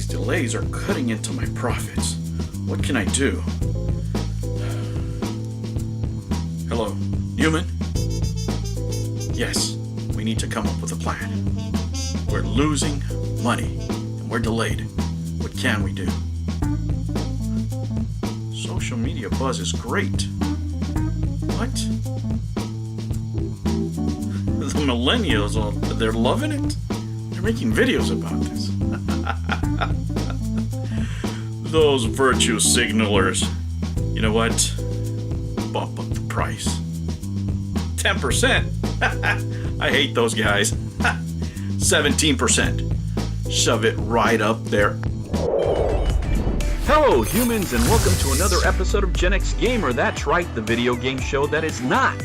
delays are cutting into my profits. What can I do? Hello, human? Yes, we need to come up with a plan. We're losing money, and we're delayed. What can we do? Social media buzz is great. What? The millennials, they're loving it? They're making videos about this. Those virtue signalers. You know what? Bump up the price. 10%? I hate those guys. 17%. Shove it right up there. Hello humans, and welcome to another episode of Gen X Gamer. That's right, the video game show that is not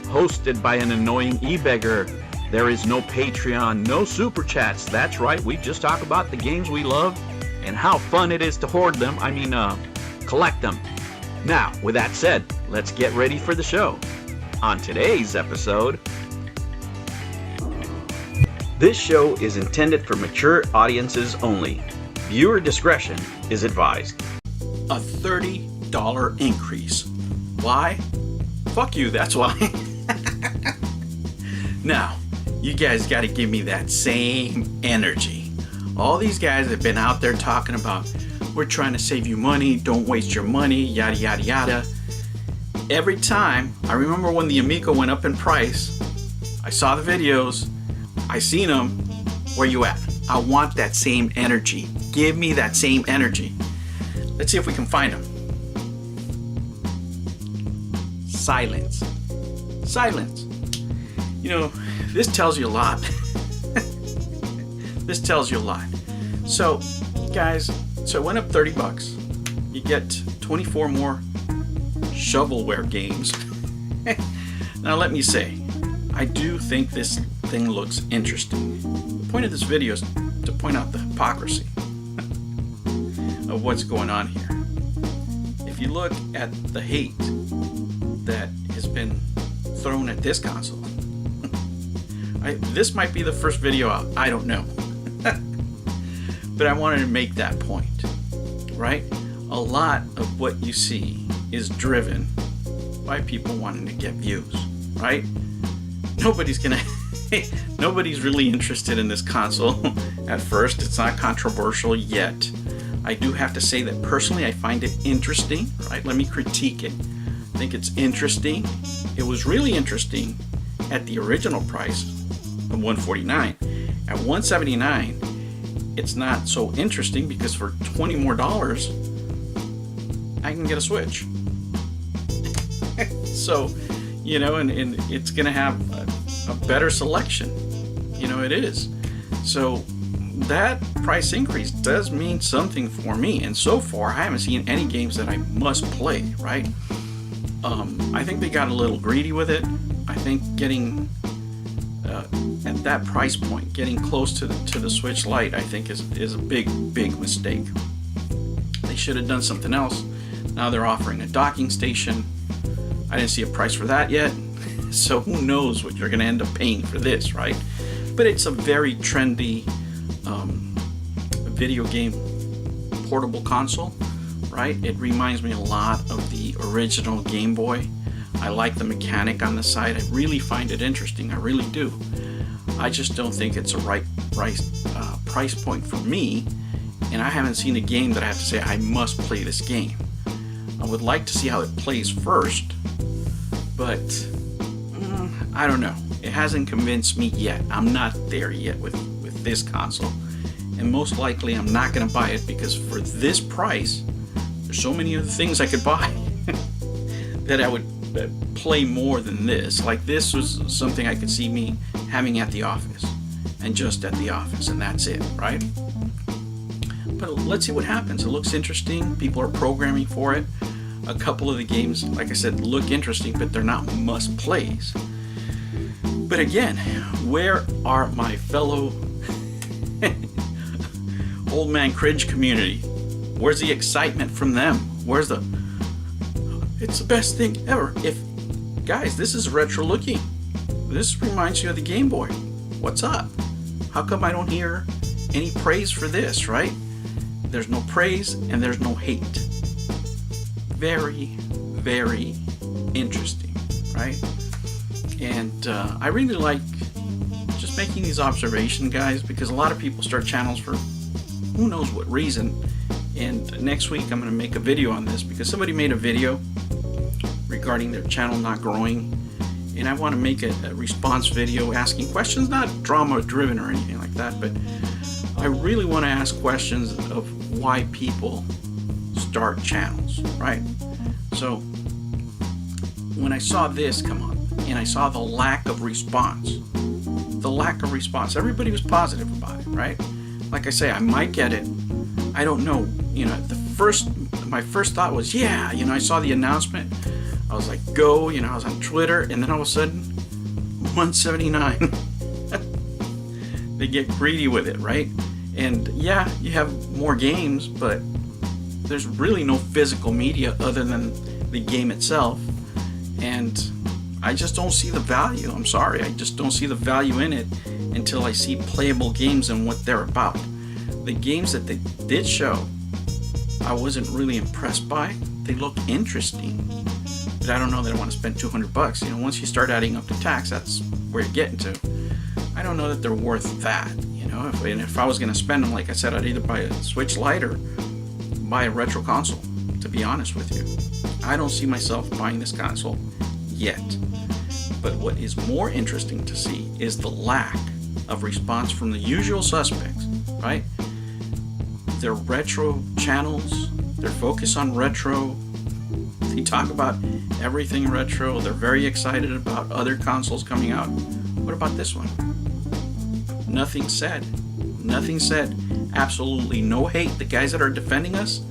hosted by an annoying e-beggar. There is no Patreon, no super chats. That's right, we just talk about the games we love and how fun it is to hoard them. Collect them. Now, with that said, let's get ready for the show. On today's episode, this show is intended for mature audiences only. Viewer discretion is advised. A $30 increase. Why? Fuck you, that's why. Now, you guys gotta give me that same energy. All these guys have been out there talking about, we're trying to save you money, don't waste your money, yada yada yada. Every time, I remember when the Amico went up in price, I saw the videos, I seen them. Where you at? I want that same energy. Give me that same energy. Let's see if we can find them. Silence. Silence. You know, this tells you a lot. This tells you a lot. So, guys, so it went up 30 bucks. You get 24 more shovelware games. Now, let me say, I do think this thing looks interesting. The point of this video is to point out the hypocrisy of what's going on here. If you look at the hate that has been thrown at this console, this might be the first video out, I don't know. But I wanted to make that point, right? A lot of what you see is driven by people wanting to get views, right? Nobody's really interested in this console at first. It's not controversial yet. I do have to say that personally I find it interesting, right? Let me critique it. I think it's interesting. It was really interesting at the original price of $149. At $179, it's not so interesting because for $20 more, I can get a Switch. So, you know, and it's going to have a better selection. You know, it is. So that price increase does mean something for me. And so far, I haven't seen any games that I must play, right? I think they got a little greedy with it. I think getting at that price point, getting close to the Switch Lite, I think is a big mistake. They should have done something else. Now they're offering a docking station. I didn't see a price for that yet. So who knows what you're going to end up paying for this, right? But it's a very trendy video game portable console, right? It reminds me a lot of the original Game Boy. I like the mechanic on the side. I really find it interesting. I really do. I just don't think it's a right price point for me, and I haven't seen a game that I have to say I must play this game. I would like to see how it plays first, but I don't know. It hasn't convinced me yet. I'm not there yet with this console. And most likely I'm not going to buy it because for this price, there's so many other things I could buy that I would play more than this. Like this was something I could see me having at the office. And just at the office. And that's it, right? But let's see what happens. It looks interesting. People are programming for it. A couple of the games, like I said, look interesting, but they're not must-plays. But again, where are my fellow old man cringe community? Where's the excitement from them? Where's the, it's the best thing ever. Guys, this is retro looking. This reminds you of the Game Boy. What's up? How come I don't hear any praise for this, right? There's no praise and there's no hate. Very, very interesting, right? And I really like just making these observations, guys, because a lot of people start channels for who knows what reason. And next week I'm going to make a video on this because somebody made a video regarding their channel not growing, and I want to make a response video asking questions, not drama driven or anything like that, but I really want to ask questions of why people start channels, right? So when I saw this come on and I saw the lack of response, everybody was positive about it, right? Like I say, I might get it, I don't know, you know. My first thought was, yeah, you know, I saw the announcement, I was like, go, you know, I was on Twitter, and then all of a sudden 179. They get greedy with it, right? And yeah, you have more games, but there's really no physical media other than the game itself, and I just don't see the value. I'm sorry, I just don't see the value in it until I see playable games and what they're about. The games that they did show, I wasn't really impressed by. They look interesting, but I don't know that I want to spend $200. You know, once you start adding up the tax, that's where you're getting to. I don't know that they're worth that. You know, if I was going to spend them, like I said, I'd either buy a Switch Lite or buy a retro console, to be honest with you. I don't see myself buying this console yet. But what is more interesting to see is the lack of response from the usual suspects, right? Their retro channels, their focus on retro, they talk about everything retro, they're very excited about other consoles coming out. What about this one? Nothing said. Nothing said. Absolutely no hate. The guys that are defending us,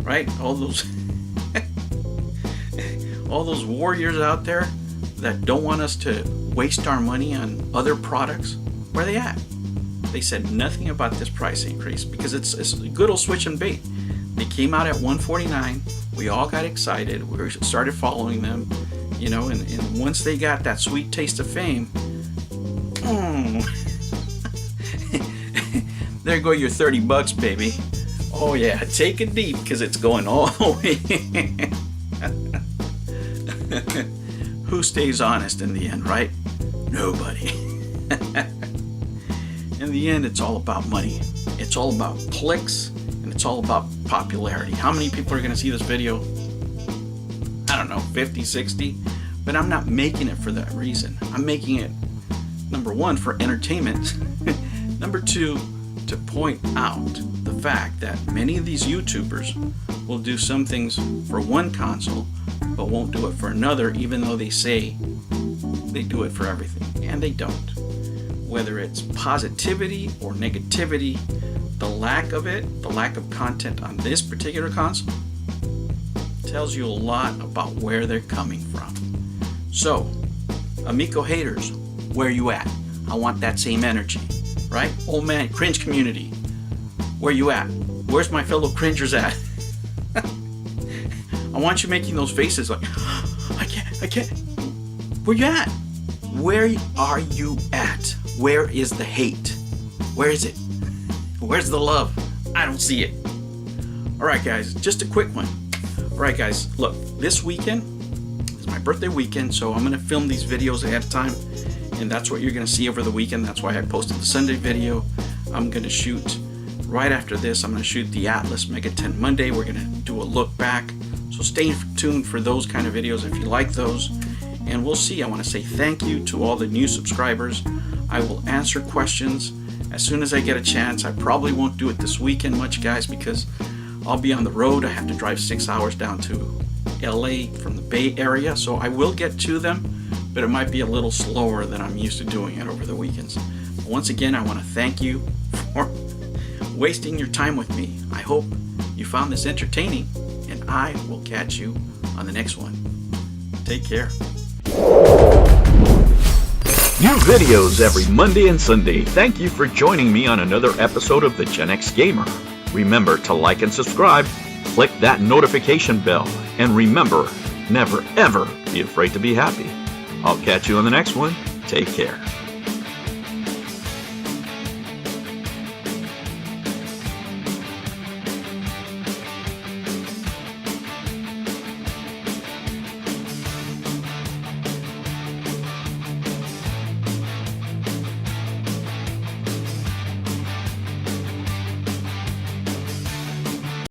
right? All those all those warriors out there that don't want us to waste our money on other products, where are they at? They said nothing about this price increase because it's a good old switch and bait. They came out at $149. We all got excited. We started following them, you know, and once they got that sweet taste of fame, there go your $30, baby. Oh yeah, take it deep because it's going all the way. Who stays honest in the end, right? Nobody. In the end, it's all about money. It's all about clicks, and it's all about popularity. How many people are going to see this video? I don't know, 50, 60? But I'm not making it for that reason. I'm making it, number one, for entertainment. Number two, to point out the fact that many of these YouTubers will do some things for one console, but won't do it for another, even though they say they do it for everything, and they don't. Whether it's positivity or negativity, the lack of it, the lack of content on this particular console, tells you a lot about where they're coming from. So, Amico haters, where you at? I want that same energy, right? Oh man, cringe community, where you at? Where's my fellow cringers at? I want you making those faces like, I can't. Where you at? Where are you at? Where is the hate? Where is it? Where's the love? I don't see it. Alright guys, just a quick one. Alright guys, look, this weekend is my birthday weekend, so I'm going to film these videos ahead of time, and that's what you're going to see over the weekend. That's why I posted the Sunday video. I'm going to shoot, right after this, I'm going to shoot the Atlas Mega 10 Monday. We're going to do a look back. So stay tuned for those kind of videos if you like those. And we'll see. I want to say thank you to all the new subscribers. I will answer questions as soon as I get a chance. I probably won't do it this weekend much, guys, because I'll be on the road. I have to drive 6 hours down to LA from the Bay Area. So I will get to them, but it might be a little slower than I'm used to doing it over the weekends. But once again, I want to thank you for wasting your time with me. I hope you found this entertaining, and I will catch you on the next one. Take care. New videos every Monday and Sunday. Thank you for joining me on another episode of the Gen X Gamer. Remember to like and subscribe, click that notification bell, and remember, never ever be afraid to be happy. I'll catch you on the next one. Take care.